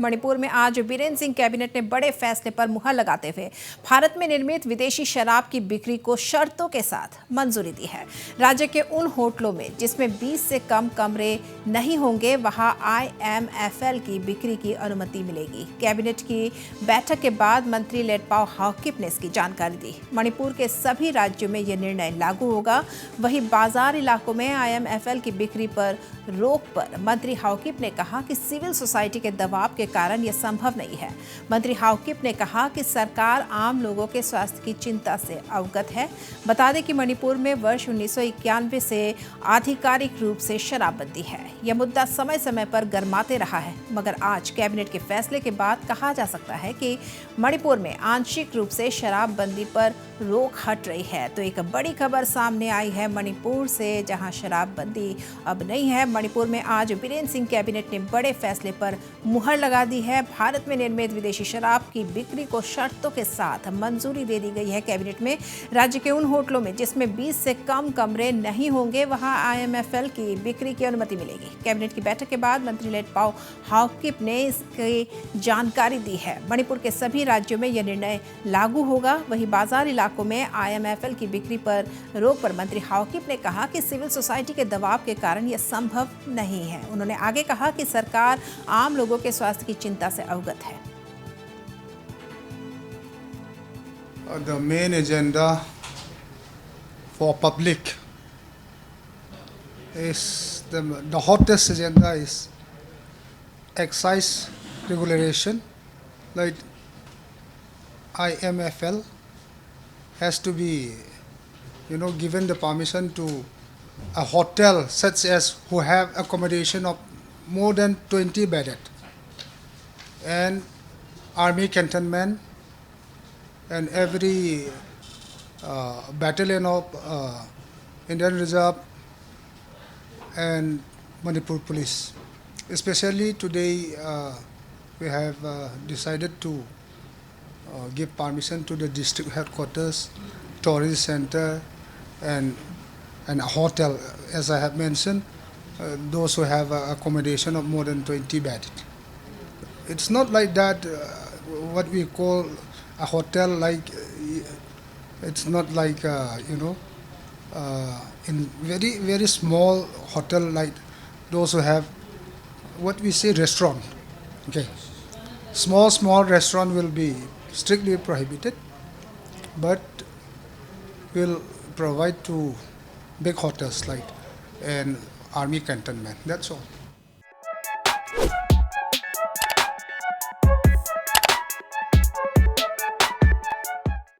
मणिपुर में आज बीरेन सिंह कैबिनेट ने बड़े फैसले पर मुहर लगाते हुए भारत में निर्मित विदेशी शराब की बिक्री को शर्तों के साथ मंजूरी दी है। राज्य के उन होटलों में जिसमें 20 से कम कमरे नहीं होंगे वहां IMFL की बिक्री की अनुमति मिलेगी। कैबिनेट की बैठक के बाद मंत्री लेटपाओ हाओकिप ने इसकी जानकारी दी। मणिपुर के सभी राज्यों में यह निर्णय लागू होगा। वहीं बाजार इलाकों में IMFL की बिक्री पर रोक पर मंत्री हाओकिप ने कहा कि सिविल सोसाइटी के दबाव के कारण यह संभव नहीं है। मंत्री हाओकिप ने कहा कि सरकार आम लोगों के स्वास्थ्य की चिंता से अवगत है। बता दें कि मणिपुर में वर्ष 1991 से आधिकारिक रूप से शराबबंदी है। यह मुद्दा समय समय पर गर्माते रहा है, मगर आज कैबिनेट के फैसले के बाद कहा जा सकता है कि मणिपुर में आंशिक रूप से शराबबंदी पर रोक हट रही है। तो एक बड़ी खबर सामने आई है मणिपुर से, जहां शराबबंदी अब नहीं है। मणिपुर में आज बीरेन सिंह कैबिनेट ने बड़े फैसले पर मुहर लगा दी है। भारत में निर्मित विदेशी शराब की बिक्री को शर्तों के साथ मंजूरी दे दी गई है। कैबिनेट में राज्य के उन होटलों में जिसमें 20 से कम कमरे नहीं होंगे वहां IMFL की बिक्री की अनुमति मिलेगी। कैबिनेट की बैठक के बाद मंत्री लेटपाओ हाओकिप ने इसकी जानकारी दी है। मणिपुर के सभी राज्यों में यह निर्णय लागू होगा। वहीं बाजार इलाकों में IMFL की बिक्री पर रोक पर मंत्री हाओकिप ने कहा कि सिविल सोसाइटी के दबाव के कारण यह संभव नहीं है। उन्होंने आगे कहा कि सरकार आम लोगों के स्वास्थ्य की चिंता से अवगत है। The main agenda for public is the hottest agenda is excise regulation. Like IMFL has to be, given the permission to a hotel such as who have accommodation of more than 20 bedded, and army cantonment, and every battalion of Indian Reserve and Manipur Police. Especially today, we have decided to give permission to the district headquarters, tourist center, and a hotel, as I have mentioned, those who have accommodation of more than 20 beds. It's not like that, what we call a hotel, like it's not like, in very, very small hotel, like those who have what we say restaurant. Okay. Small restaurant will be strictly prohibited, but will provide to big hotels like an army cantonment. That's all.